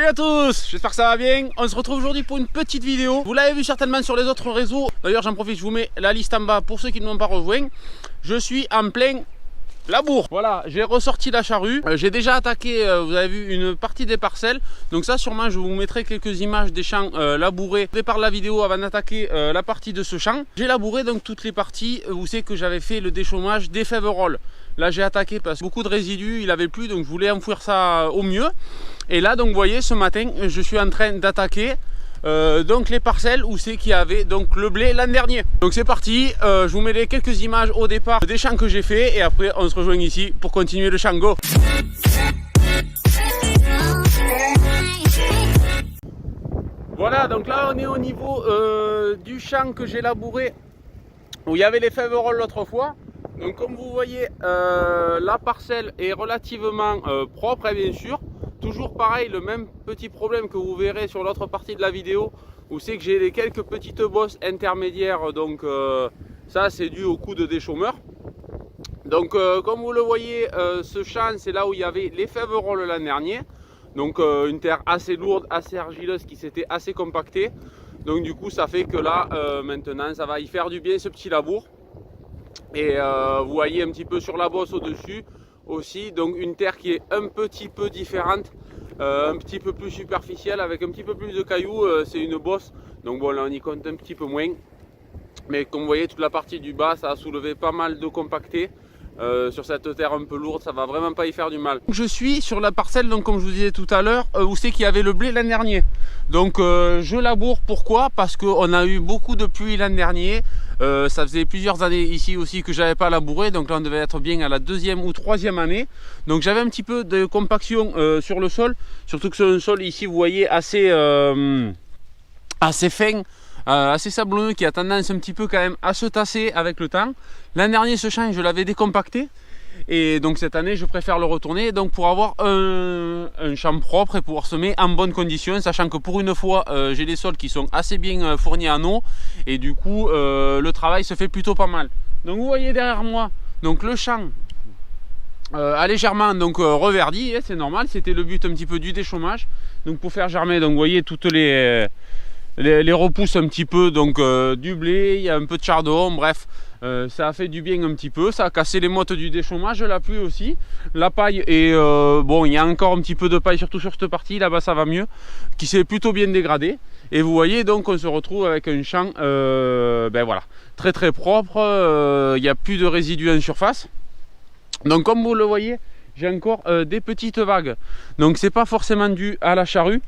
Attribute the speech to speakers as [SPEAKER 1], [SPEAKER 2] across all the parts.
[SPEAKER 1] Salut à tous, j'espère que ça va bien. On se retrouve aujourd'hui pour une petite vidéo. Vous l'avez vu certainement sur les autres réseaux. D'ailleurs j'en profite, je vous mets la liste en bas pour ceux qui ne m'ont pas rejoint. Je suis en plein labour. Voilà, j'ai ressorti la charrue. J'ai déjà attaqué, vous avez vu, une partie des parcelles. Donc ça sûrement je vous mettrai quelques images des champs labourés au départ de la vidéo avant d'attaquer la partie de ce champ. J'ai labouré donc toutes les parties où c'est que j'avais fait le déchômage des fèves-rolls. Là j'ai attaqué parce que beaucoup de résidus, il avait plu, donc je voulais enfouir ça au mieux. Et là donc vous voyez, ce matin je suis en train d'attaquer donc les parcelles où c'est qu'il y avait donc le blé l'an dernier. Donc c'est parti, je vous mets quelques images au départ des champs que j'ai fait et après on se rejoint ici pour continuer le champ. Go! Voilà, donc là on est au niveau du champ que j'ai labouré où il y avait les fèves-rolls l'autre fois. Donc comme vous voyez, la parcelle est relativement propre, et bien sûr. Toujours pareil, le même petit problème que vous verrez sur l'autre partie de la vidéo, où c'est que j'ai quelques petites bosses intermédiaires, donc ça c'est dû au coup de déchômeur. Donc comme vous le voyez, ce champ c'est là où il y avait les fèves-rolls l'an dernier. Donc une terre assez lourde, assez argileuse qui s'était assez compactée. Donc du coup ça fait que là maintenant ça va y faire du bien ce petit labour. Et vous voyez un petit peu sur la bosse au-dessus aussi, donc une terre qui est un petit peu différente, un petit peu plus superficielle avec un petit peu plus de cailloux, c'est une bosse, donc bon là on y compte un petit peu moins. Mais comme vous voyez, toute la partie du bas ça a soulevé pas mal de compacté. Sur cette terre un peu lourde, ça va vraiment pas y faire du mal. Je suis sur la parcelle, donc comme je vous disais tout à l'heure, où c'est qu'il y avait le blé l'an dernier. Donc je laboure, pourquoi? Parce qu'on a eu beaucoup de pluie l'an dernier. Ça faisait plusieurs années ici aussi que j'avais pas labouré, donc là on devait être bien à la deuxième ou troisième année. Donc j'avais un petit peu de compaction sur le sol, surtout que c'est un sol ici, vous voyez, assez fin. Assez sablonneux, qui a tendance un petit peu quand même à se tasser avec le temps. L'an dernier ce champ je l'avais décompacté et donc cette année je préfère le retourner donc pour avoir un champ propre et pouvoir semer en bonne condition, sachant que pour une fois j'ai des sols qui sont assez bien fournis en eau et du coup le travail se fait plutôt pas mal. Donc vous voyez derrière moi donc le champ a légèrement donc reverdi, c'est normal, c'était le but un petit peu du déchômage, donc pour faire germer, donc vous voyez toutes les repousses un petit peu, donc du blé, il y a un peu de chardon, bref, ça a fait du bien un petit peu, ça a cassé les mottes du déchômage, la pluie aussi, la paille, et bon, il y a encore un petit peu de paille, surtout sur cette partie, là-bas ça va mieux, qui s'est plutôt bien dégradé, et vous voyez donc on se retrouve avec un champ, ben voilà, très très propre, il n'y a plus de résidus en surface, donc comme vous le voyez, j'ai encore des petites vagues, donc c'est pas forcément dû à la charrue.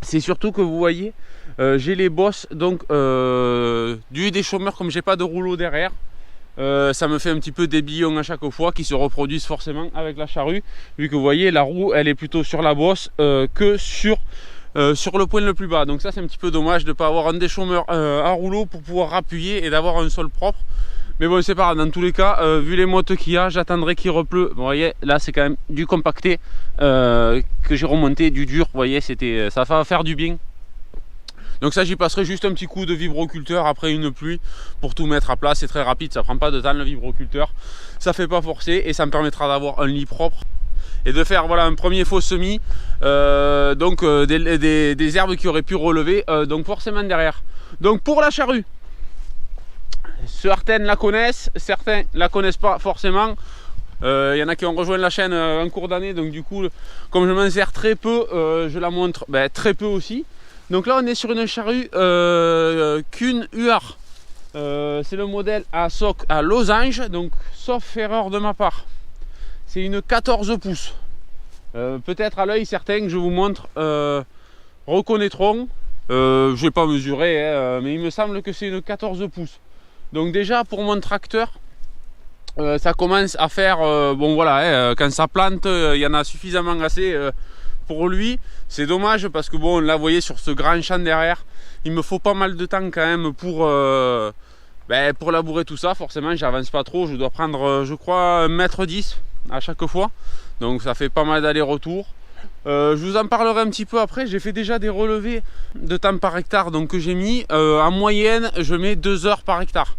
[SPEAKER 1] C'est surtout que vous voyez, j'ai les bosses donc du déchômeur, comme j'ai pas de rouleau derrière, ça me fait un petit peu des billons à chaque fois qui se reproduisent forcément avec la charrue, vu que vous voyez la roue elle est plutôt sur la bosse que sur le point le plus bas. Donc ça c'est un petit peu dommage de ne pas avoir un déchômeur à rouleau pour pouvoir appuyer et d'avoir un sol propre. Mais bon c'est pas grave, dans tous les cas, vu les mottes qu'il y a, j'attendrai qu'il repleut. Vous voyez, là c'est quand même du compacté que j'ai remonté, du dur, vous voyez, ça va faire du bien. Donc ça j'y passerai juste un petit coup de vibroculteur après une pluie pour tout mettre à plat, c'est très rapide, ça prend pas de temps le vibroculteur. Ça fait pas forcer et ça me permettra d'avoir un lit propre et de faire voilà un premier faux semis, donc des herbes qui auraient pu relever, donc forcément derrière. Donc pour la charrue, certains la connaissent, certains la connaissent pas forcément. Il y en a qui ont rejoint la chaîne en cours d'année, donc du coup comme je m'en sers très peu, je la montre très peu aussi. Donc là on est sur une charrue Kuhn UR, c'est le modèle à soc à losange, donc sauf erreur de ma part c'est une 14 pouces, peut-être à l'œil certains que je vous montre reconnaîtront, je vais pas mesurer mais il me semble que c'est une 14 pouces. Donc déjà pour mon tracteur, ça commence à faire, bon voilà, quand ça plante, il y en a suffisamment assez pour lui. C'est dommage parce que bon, là vous voyez sur ce grand champ derrière, il me faut pas mal de temps quand même pour labourer tout ça. Forcément j'avance pas trop, je dois prendre je crois 1,10 m à chaque fois. Donc ça fait pas mal d'aller-retour. Je vous en parlerai un petit peu après. J'ai fait déjà des relevés de temps par hectare donc que j'ai mis en moyenne je mets 2 heures par hectare.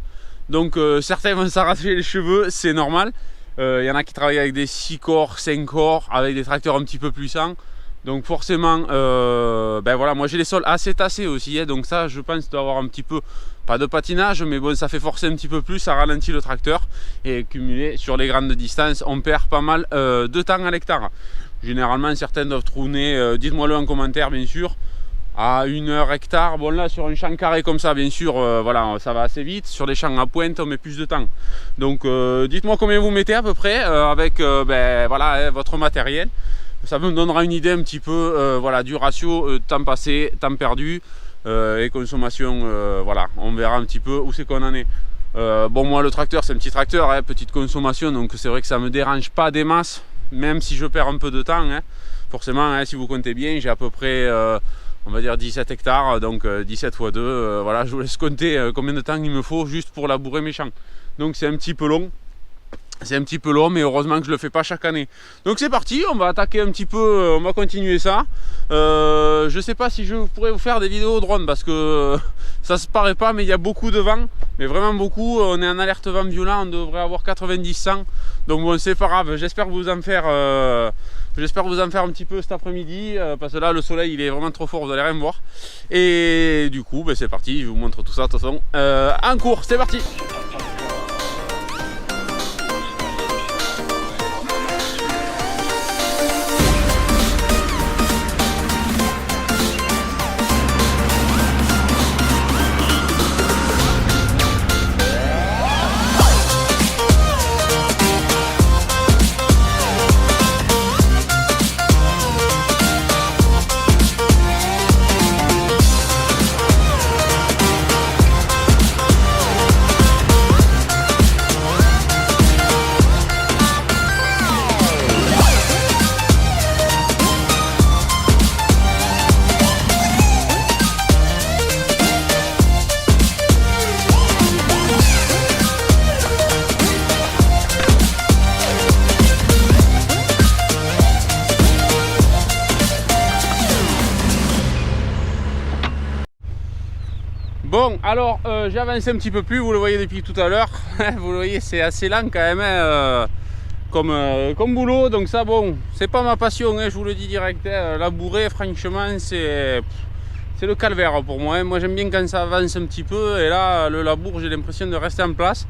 [SPEAKER 1] Donc certains vont s'arracher les cheveux, c'est normal. Il y en a qui travaillent avec des 6 corps, 5 corps, avec des tracteurs un petit peu puissants. Donc forcément, ben voilà, moi j'ai les sols assez tassés aussi, hein, donc ça je pense d'avoir un petit peu, pas de patinage, mais bon, ça fait forcer un petit peu plus, ça ralentit le tracteur, et cumulé sur les grandes distances, on perd pas mal de temps à l'hectare. Généralement certains doivent tourner, dites-moi le en commentaire bien sûr, à 1 heure hectare. Bon là sur un champ carré comme ça bien sûr, voilà, ça va assez vite. Sur les champs à pointe on met plus de temps. Donc dites-moi combien vous mettez à peu près avec ben, voilà, hein, votre matériel. Ça me donnera une idée un petit peu voilà, du ratio temps passé, temps perdu et consommation. Voilà, on verra un petit peu où c'est qu'on en est. Bon moi le tracteur c'est un petit tracteur, hein, petite consommation, donc c'est vrai que ça me dérange pas des masses, même si je perds un peu de temps, hein. Forcément, hein, si vous comptez bien, j'ai à peu près on va dire 17 hectares, donc 17 x 2, voilà, je vous laisse compter combien de temps il me faut juste pour labourer mes champs. Donc c'est un petit peu long. C'est un petit peu long, mais heureusement que je le fais pas chaque année. Donc c'est parti, on va attaquer un petit peu, on va continuer ça. Je sais pas si je pourrais vous faire des vidéos drone parce que ça se paraît pas, mais il y a beaucoup de vent, mais vraiment beaucoup. On est en alerte vent violent, on devrait avoir 90-100. Donc bon, c'est pas grave, j'espère vous en faire un petit peu cet après-midi, parce que là le soleil il est vraiment trop fort, vous allez rien voir. Et du coup, ben, c'est parti, je vous montre tout ça de toute façon en cours, c'est parti. Bon, alors j'ai avancé un petit peu plus, vous le voyez depuis tout à l'heure. Vous le voyez, c'est assez lent quand même, hein, comme boulot. Donc ça, bon, c'est pas ma passion, hein, je vous le dis direct. Hein, labourer, franchement, c'est le calvaire pour moi. Hein. Moi, j'aime bien quand ça avance un petit peu. Et là, le labour, j'ai l'impression de rester en place.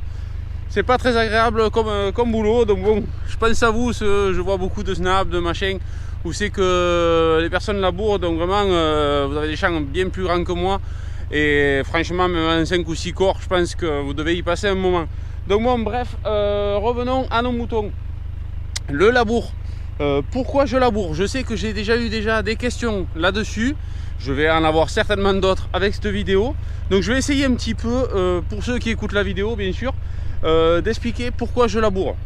[SPEAKER 1] C'est pas très agréable comme boulot. Donc bon, je pense à vous, je vois beaucoup de snaps, de machins, où c'est que les personnes labourent. Donc vraiment, vous avez des champs bien plus grands que moi. Et franchement, même en 5 ou 6 corps, je pense que vous devez y passer un moment. Donc bon, bref, revenons à nos moutons. Le labour. Pourquoi je laboure? Je sais que j'ai déjà eu des questions là-dessus. Je vais en avoir certainement d'autres avec cette vidéo. Donc je vais essayer un petit peu, pour ceux qui écoutent la vidéo, bien sûr, d'expliquer pourquoi je laboure.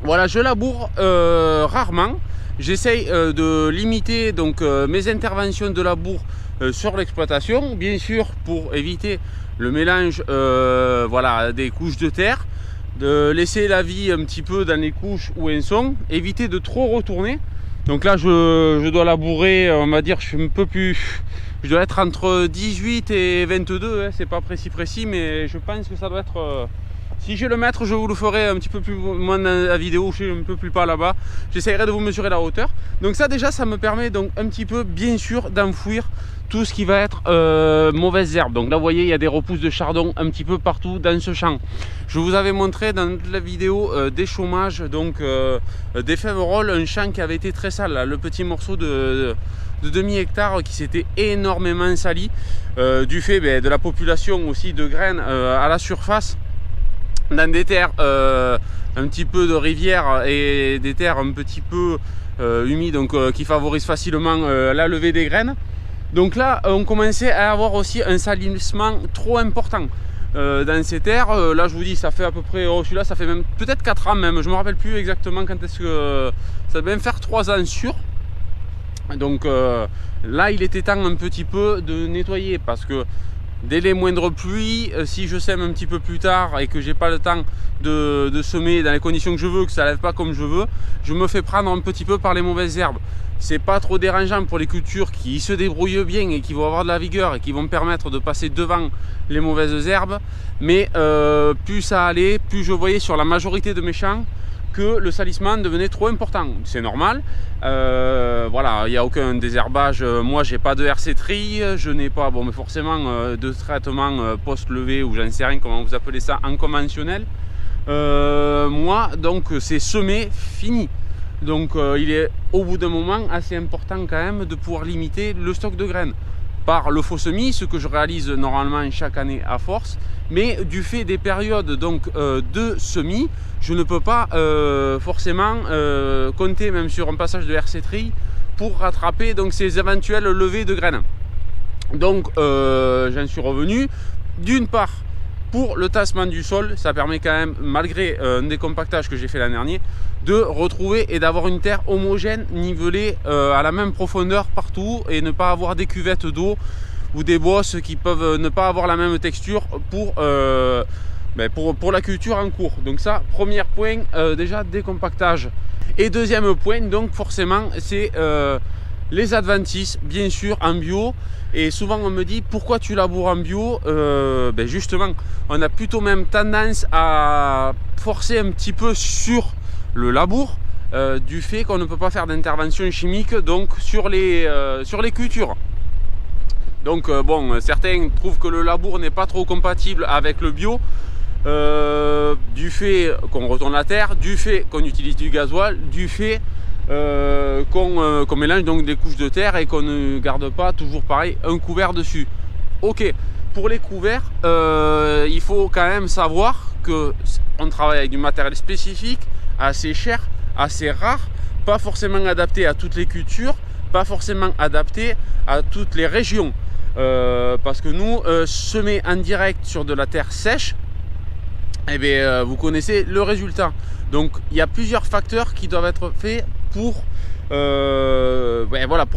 [SPEAKER 1] Voilà, je laboure rarement. J'essaye de limiter donc, mes interventions de labour sur l'exploitation, bien sûr pour éviter le mélange voilà, des couches de terre, de laisser la vie un petit peu dans les couches où elles sont, éviter de trop retourner. Donc là je dois labourer, on va dire, je suis un peu plus, je dois être entre 18 et 22, hein, c'est pas précis, mais je pense que ça doit être si j'ai le mètre, je vous le ferai un petit peu plus moins dans la vidéo, je suis un peu plus pas là-bas. J'essaierai de vous mesurer la hauteur. Donc ça déjà, ça me permet donc un petit peu, bien sûr, d'enfouir tout ce qui va être mauvaises herbes. Donc là, vous voyez, il y a des repousses de chardon un petit peu partout dans ce champ. Je vous avais montré dans la vidéo des chômages, donc des féveroles, un champ qui avait été très sale. Là, le petit morceau de demi-hectare qui s'était énormément sali du fait de la population aussi de graines à la surface. Dans des terres un petit peu de rivière et des terres un petit peu humides, donc qui favorisent facilement la levée des graines. Donc là on commençait à avoir aussi un salissement trop important dans ces terres. Là je vous dis, ça fait à peu près, celui-là ça fait même peut-être 4 ans même, je me rappelle plus exactement quand est-ce que ça devait même faire 3 ans sûr. Donc là il était temps un petit peu de nettoyer, parce que dès les moindres pluies, si je sème un petit peu plus tard et que j'ai pas le temps de semer dans les conditions que je veux, que ça lève pas comme je veux, je me fais prendre un petit peu par les mauvaises herbes. C'est pas trop dérangeant pour les cultures qui se débrouillent bien et qui vont avoir de la vigueur et qui vont me permettre de passer devant les mauvaises herbes, mais plus ça allait, plus je voyais sur la majorité de mes champs que le salissement devenait trop important. C'est normal, voilà, il n'y a aucun désherbage. Moi j'ai pas de RC tri, je n'ai pas mais forcément de traitement post-levé, ou j'en sais rien comment vous appelez ça en conventionnel. Moi donc c'est semé, fini. Donc il est au bout d'un moment assez important quand même de pouvoir limiter le stock de graines par le faux semis, ce que je réalise normalement chaque année à force, mais du fait des périodes donc de semis, je ne peux pas forcément compter même sur un passage de RC tri pour rattraper donc ces éventuelles levées de graines. Donc j'en suis revenu d'une part pour le tassement du sol, ça permet quand même, malgré un décompactage que j'ai fait l'an dernier, de retrouver et d'avoir une terre homogène, nivelée à la même profondeur partout, et ne pas avoir des cuvettes d'eau ou des bosses qui peuvent ne pas avoir la même texture pour la culture en cours. Donc ça, premier point, déjà décompactage. Et deuxième point, donc forcément, c'est les adventices, bien sûr, en bio. Et souvent on me dit pourquoi tu laboures en bio. Justement, on a plutôt même tendance à forcer un petit peu sur le labour du fait qu'on ne peut pas faire d'intervention chimique donc sur les cultures. Donc certains trouvent que le labour n'est pas trop compatible avec le bio, du fait qu'on retourne la terre, du fait qu'on utilise du gasoil, du fait qu'on mélange donc des couches de terre et qu'on ne garde pas toujours pareil un couvert dessus. Ok, pour les couverts, il faut quand même savoir qu'on travaille avec du matériel spécifique, assez cher, assez rare, pas forcément adapté à toutes les cultures, pas forcément adapté à toutes les régions. Parce que nous, semer en direct sur de la terre sèche, vous connaissez le résultat. Donc il y a plusieurs facteurs qui doivent être faits pour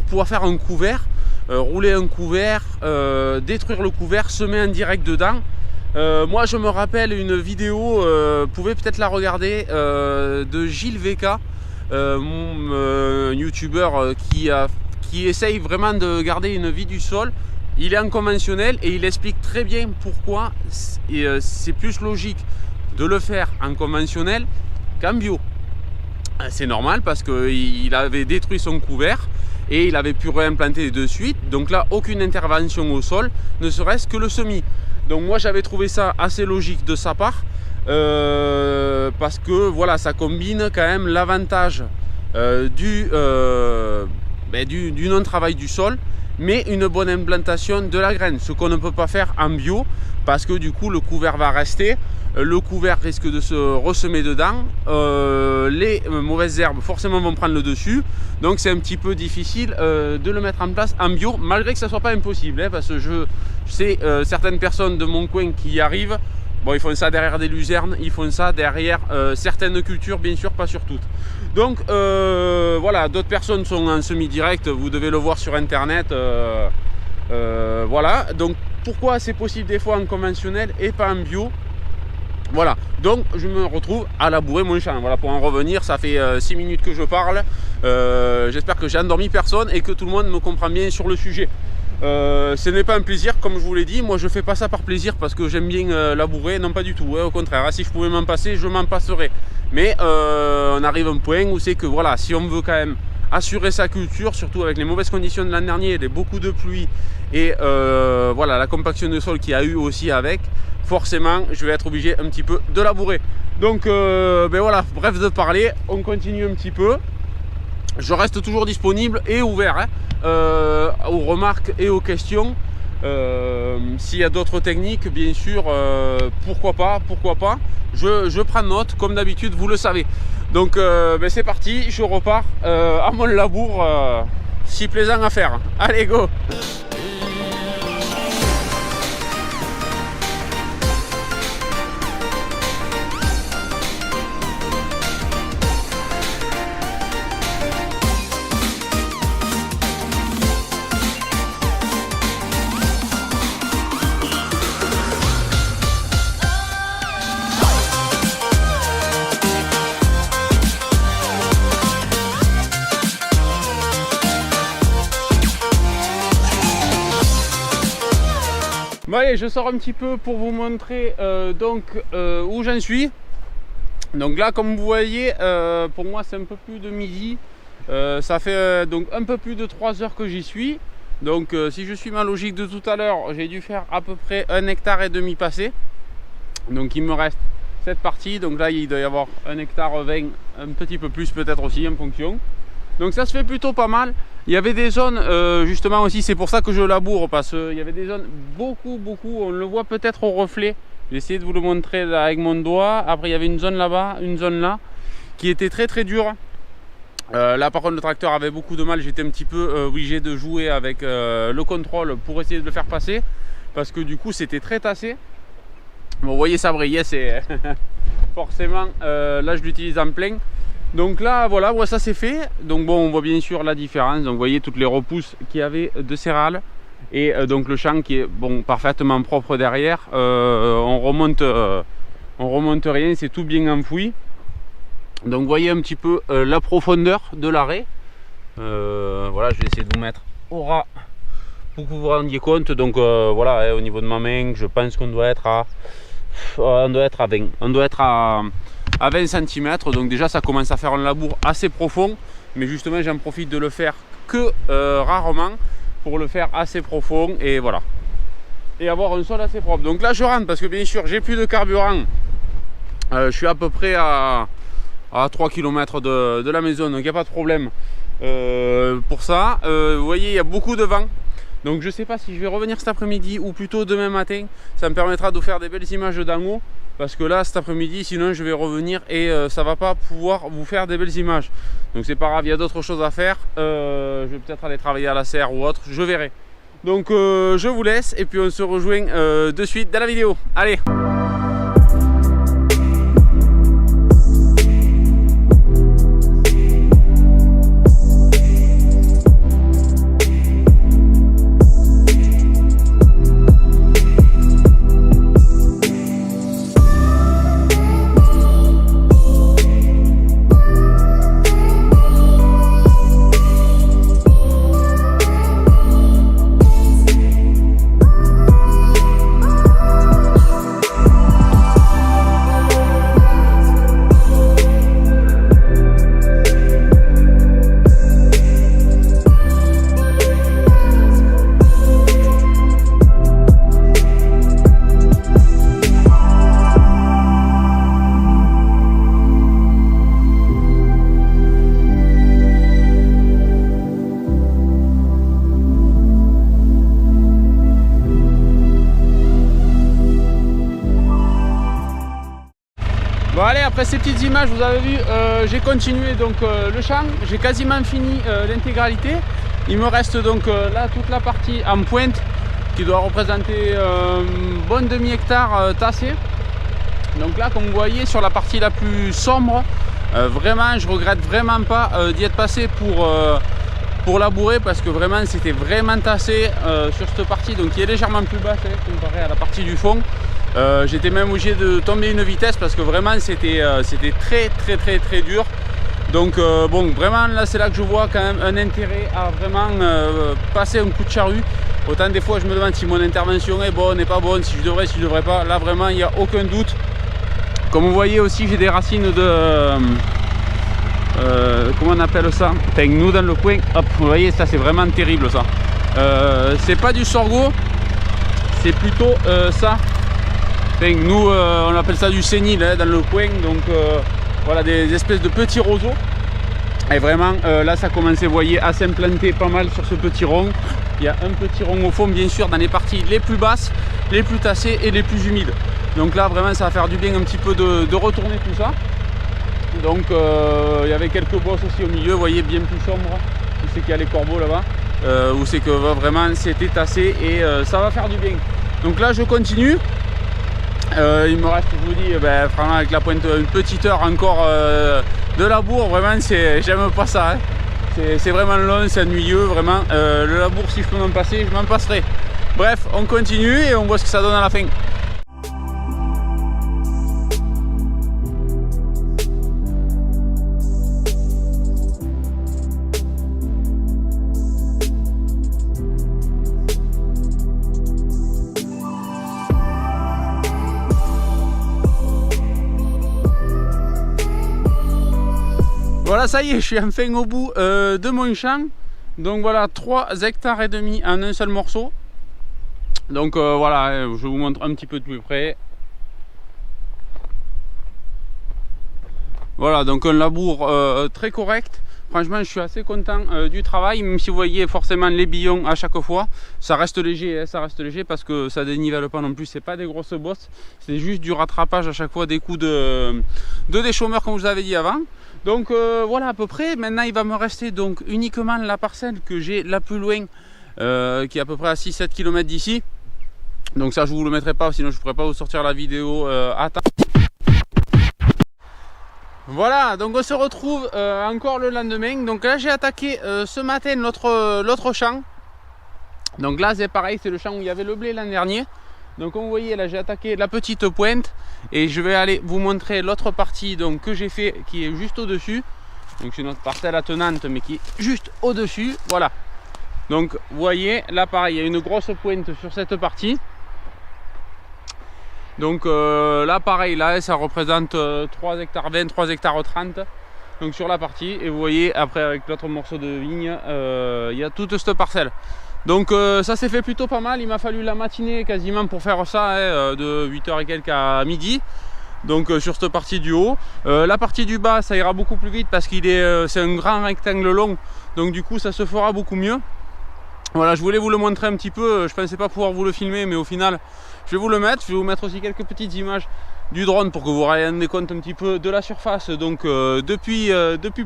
[SPEAKER 1] pouvoir faire un couvert, rouler un couvert, détruire le couvert, semer en direct dedans. Moi je me rappelle une vidéo, vous pouvez peut-être la regarder, de Gilles VK, mon youtubeur qui essaye vraiment de garder une vie du sol. Il est en conventionnel et il explique très bien pourquoi c'est plus logique de le faire en conventionnel qu'en bio. C'est normal parce qu'il avait détruit son couvert et il avait pu réimplanter de suite. Donc là, aucune intervention au sol, ne serait-ce que le semis. Donc moi, j'avais trouvé ça assez logique de sa part parce que voilà, ça combine quand même l'avantage du non-travail du sol, mais une bonne implantation de la graine, ce qu'on ne peut pas faire en bio parce que du coup le couvert va rester, le couvert risque de se ressemer dedans, les mauvaises herbes forcément vont prendre le dessus, donc c'est un petit peu difficile de le mettre en place en bio, malgré que ça soit pas impossible, parce que je sais certaines personnes de mon coin qui y arrivent. Bon, ils font ça derrière des luzernes, ils font ça derrière certaines cultures, bien sûr, pas sur toutes. Donc voilà, d'autres personnes sont en semi-direct, vous devez le voir sur internet. Voilà, donc pourquoi c'est possible des fois en conventionnel et pas en bio? Voilà, donc je me retrouve à labourer mon champ. Voilà, pour en revenir, ça fait 6 minutes que je parle. J'espère que j'ai endormi personne et que tout le monde me comprend bien sur le sujet. Ce n'est pas un plaisir, comme je vous l'ai dit. Moi je fais pas ça par plaisir parce que j'aime bien labourer, non pas du tout, au contraire, si je pouvais m'en passer, je m'en passerais. Mais on arrive à un point où c'est que voilà, si on veut quand même assurer sa culture, surtout avec les mauvaises conditions de l'an dernier, beaucoup de pluie et voilà, la compaction de sol qu'il y a eu aussi avec, forcément je vais être obligé un petit peu de labourer. Donc voilà, bref de parler, on continue un petit peu. Je reste toujours disponible et ouvert aux remarques et aux questions. S'il y a d'autres techniques, bien sûr, pourquoi pas. Je prends note, comme d'habitude, vous le savez. Donc c'est parti, je repars à mon labour, si plaisant à faire. Allez, go! Bon allez, je sors un petit peu pour vous montrer où j'en suis. Donc là, comme vous voyez, pour moi c'est un peu plus de midi. Ça fait donc un peu plus de 3 heures que j'y suis. Donc si je suis ma logique de tout à l'heure, j'ai dû faire à peu près 1,5 hectare passé. Donc il me reste cette partie. Donc là il doit y avoir 1,20 hectare, un petit peu plus peut-être aussi en fonction. Donc ça se fait plutôt pas mal. Il y avait des zones justement aussi, c'est pour ça que je laboure, parce qu'il y avait des zones beaucoup, on le voit peut-être au reflet. J'ai essayé de vous le montrer là avec mon doigt. Après il y avait une zone là-bas, une zone là, qui était très dure. Là par contre le tracteur avait beaucoup de mal, j'étais un petit peu obligé de jouer avec le contrôle pour essayer de le faire passer. Parce que du coup c'était très tassé. Bon, vous voyez ça brillait, c'est forcément là je l'utilise en plein. Donc là voilà, ouais, ça c'est fait. Donc bon, on voit bien sûr la différence. Donc vous voyez toutes les repousses qu'il y avait de céréales. Et donc le champ qui est bon, parfaitement propre derrière. On remonte rien, c'est tout bien enfoui. Donc vous voyez un petit peu la profondeur de l'arrêt. Voilà, je vais essayer de vous mettre au ras pour que vous vous rendiez compte. Donc voilà, au niveau de ma main, je pense qu'on doit être à 20. On doit être à 20 cm. Donc déjà ça commence à faire un labour assez profond. Mais justement j'en profite de le faire que rarement pour le faire assez profond. Et voilà. Et avoir un sol assez propre. Donc là je rentre parce que bien sûr j'ai plus de carburant. Je suis à peu près à 3 km de la maison. Donc il n'y a pas de problème pour ça. Vous voyez il y a beaucoup de vent. Donc je sais pas si je vais revenir cet après-midi ou plutôt demain matin. Ça me permettra de faire des belles images d'en haut. Parce que là cet après-midi sinon je vais revenir et ça va pas pouvoir vous faire des belles images. Donc c'est pas grave, il y a d'autres choses à faire. Je vais peut-être aller travailler à la serre ou autre, je verrai. Donc je vous laisse et puis on se rejoint de suite dans la vidéo. Allez! Bon allez, après ces petites images, vous avez vu, j'ai continué donc le champ, j'ai quasiment fini l'intégralité. Il me reste donc là toute la partie en pointe qui doit représenter un bon demi-hectare tassé. Donc là, comme vous voyez, sur la partie la plus sombre, vraiment, je regrette vraiment pas d'y être passé pour labourer parce que vraiment c'était vraiment tassé sur cette partie, donc qui est légèrement plus basse comparé à la partie du fond. J'étais même obligé de tomber une vitesse parce que vraiment c'était très dur. Donc bon, vraiment là c'est là que je vois quand même un intérêt à vraiment passer un coup de charrue. Autant des fois je me demande si mon intervention est bonne, n'est pas bonne, si je devrais pas. Là vraiment il n'y a aucun doute. Comme vous voyez aussi j'ai des racines de comment on appelle ça, nous dans le coin. Hop, vous voyez ça c'est vraiment terrible ça. C'est pas du sorgho, c'est plutôt ça. Nous on appelle ça du sénile dans le coin, donc voilà des espèces de petits roseaux. Et vraiment là ça commençait, vous voyez, à s'implanter pas mal sur ce petit rond. Il y a un petit rond au fond bien sûr dans les parties les plus basses, les plus tassées et les plus humides. Donc là vraiment ça va faire du bien un petit peu de retourner tout ça. Donc il y avait quelques bosses aussi au milieu, vous voyez, bien plus sombre. Où c'est qu'il y a les corbeaux là-bas, où c'est que vraiment c'était tassé et ça va faire du bien. Donc là je continue. Il me reste, je vous dis, vraiment avec la pointe une petite heure encore de labour. Vraiment j'aime pas ça, hein. C'est vraiment long, c'est ennuyeux vraiment. Le labour, si je peux m'en passer, je m'en passerai. Bref, on continue et on voit ce que ça donne à la fin. Voilà, ça y est, je suis enfin au bout de mon champ. Donc voilà, 3,5 hectares en un seul morceau. Donc voilà, je vous montre un petit peu de plus près. Voilà, donc un labour très correct. Franchement, je suis assez content du travail, même si vous voyez forcément les billons à chaque fois. Ça reste léger, hein, ça reste léger parce que ça dénivelle pas non plus. C'est pas des grosses bosses, c'est juste du rattrapage à chaque fois des coups de déchômeurs comme je vous avais dit avant. Donc voilà à peu près. Maintenant, il va me rester donc uniquement la parcelle que j'ai la plus loin, qui est à peu près à 6-7 km d'ici. Donc ça, je vous le mettrai pas, sinon je ne pourrais pas vous sortir la vidéo à temps. Voilà, donc on se retrouve encore le lendemain. Donc là j'ai attaqué ce matin l'autre champ. Donc là c'est pareil, c'est le champ où il y avait le blé l'an dernier. Donc comme vous voyez là j'ai attaqué la petite pointe. Et je vais aller vous montrer l'autre partie donc, que j'ai fait qui est juste au dessus. Donc c'est notre parcelle attenante mais qui est juste au dessus. Voilà. Donc vous voyez là pareil, il y a une grosse pointe sur cette partie. Donc là pareil, là ça représente 3 hectares 20, 3 hectares 30 donc sur la partie, et vous voyez après avec l'autre morceau de vigne il y a toute cette parcelle. Donc ça s'est fait plutôt pas mal. Il m'a fallu la matinée quasiment pour faire ça, hein, de 8h et quelques à midi. Donc sur cette partie du haut, la partie du bas ça ira beaucoup plus vite parce qu'il est c'est un grand rectangle long, donc du coup ça se fera beaucoup mieux. Voilà, je voulais vous le montrer un petit peu. Je pensais pas pouvoir vous le filmer, mais au final je vais vous le mettre. Je vais vous mettre aussi quelques petites images du drone pour que vous vous rendiez compte un petit peu de la surface, donc depuis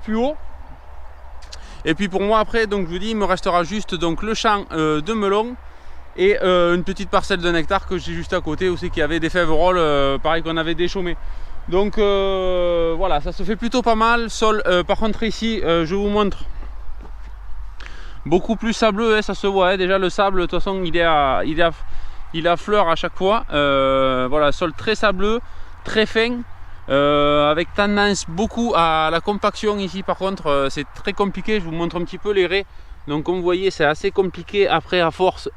[SPEAKER 1] plus haut. Et puis pour moi après, donc je vous dis, il me restera juste donc le champ de melon et une petite parcelle d'un hectare que j'ai juste à côté aussi, qui avait des fèves-rolles, pareil, qu'on avait déchaumé. Donc voilà, ça se fait plutôt pas mal. Sol par contre ici, je vous montre, beaucoup plus sableux, hein, ça se voit, hein, déjà le sable de toute façon il est à fleur à chaque fois. Voilà, sol très sableux, très fin, avec tendance beaucoup à la compaction. Ici par contre c'est très compliqué. Je vous montre un petit peu les raies. Donc comme vous voyez c'est assez compliqué après à force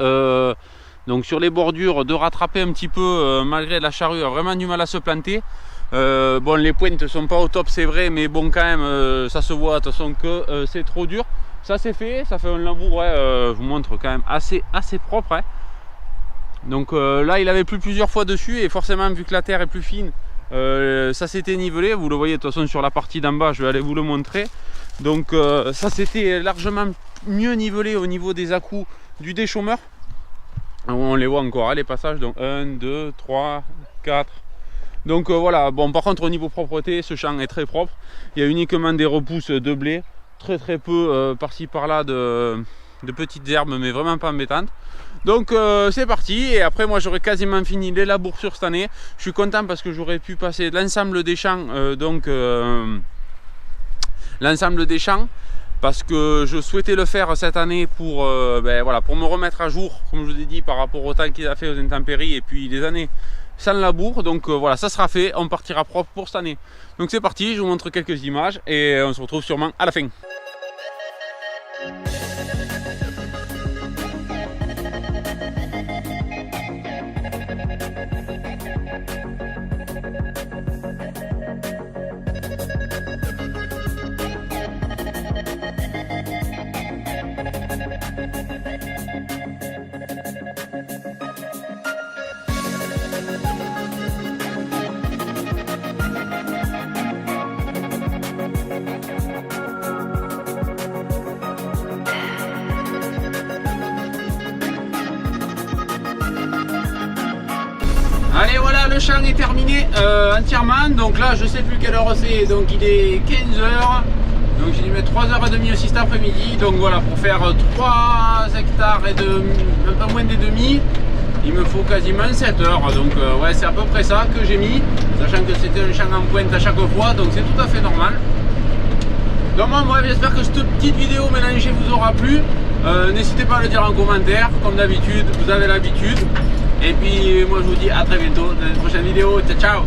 [SPEAKER 1] donc sur les bordures de rattraper un petit peu, malgré la charrue a vraiment du mal à se planter. Bon, les pointes sont pas au top c'est vrai, mais bon quand même ça se voit de toute façon que c'est trop dur. Ça c'est fait, ça fait un labour, ouais, je vous montre quand même assez propre, hein. Donc là il avait plu plusieurs fois dessus, et forcément vu que la terre est plus fine, ça s'était nivelé. Vous le voyez de toute façon sur la partie d'en bas, je vais aller vous le montrer. Donc ça s'était largement mieux nivelé au niveau des à-coups du déchaumeur. On les voit encore, hein, les passages, donc 1, 2, 3, 4. Donc voilà, bon par contre au niveau propreté, ce champ est très propre. Il y a uniquement des repousses de blé, très peu par-ci par-là de petites herbes, mais vraiment pas embêtantes. Donc c'est parti, et après moi j'aurais quasiment fini les labours sur cette année. Je suis content parce que j'aurais pu passer l'ensemble des champs, l'ensemble des champs, parce que je souhaitais le faire cette année pour, voilà, pour me remettre à jour, comme je vous ai dit, par rapport au temps qu'il a fait aux intempéries et puis les années sans labour. Donc voilà, ça sera fait, on partira propre pour cette année. Donc c'est parti, je vous montre quelques images et on se retrouve sûrement à la fin. Allez, voilà, le champ est terminé entièrement. Donc là je sais plus quelle heure c'est, donc il est 15h. donc j'ai dû mettre 3h30 aussi cet après-midi. Donc voilà, pour faire 3 hectares et un peu moins des demi, il me faut quasiment 7 heures. Donc ouais, c'est à peu près ça que j'ai mis, sachant que c'était un champ en pointe à chaque fois, donc c'est tout à fait normal. Donc moi j'espère que cette petite vidéo mélangée vous aura plu. N'hésitez pas à le dire en commentaire, comme d'habitude, vous avez l'habitude. Et puis moi je vous dis à très bientôt dans une prochaine vidéo. Ciao ciao.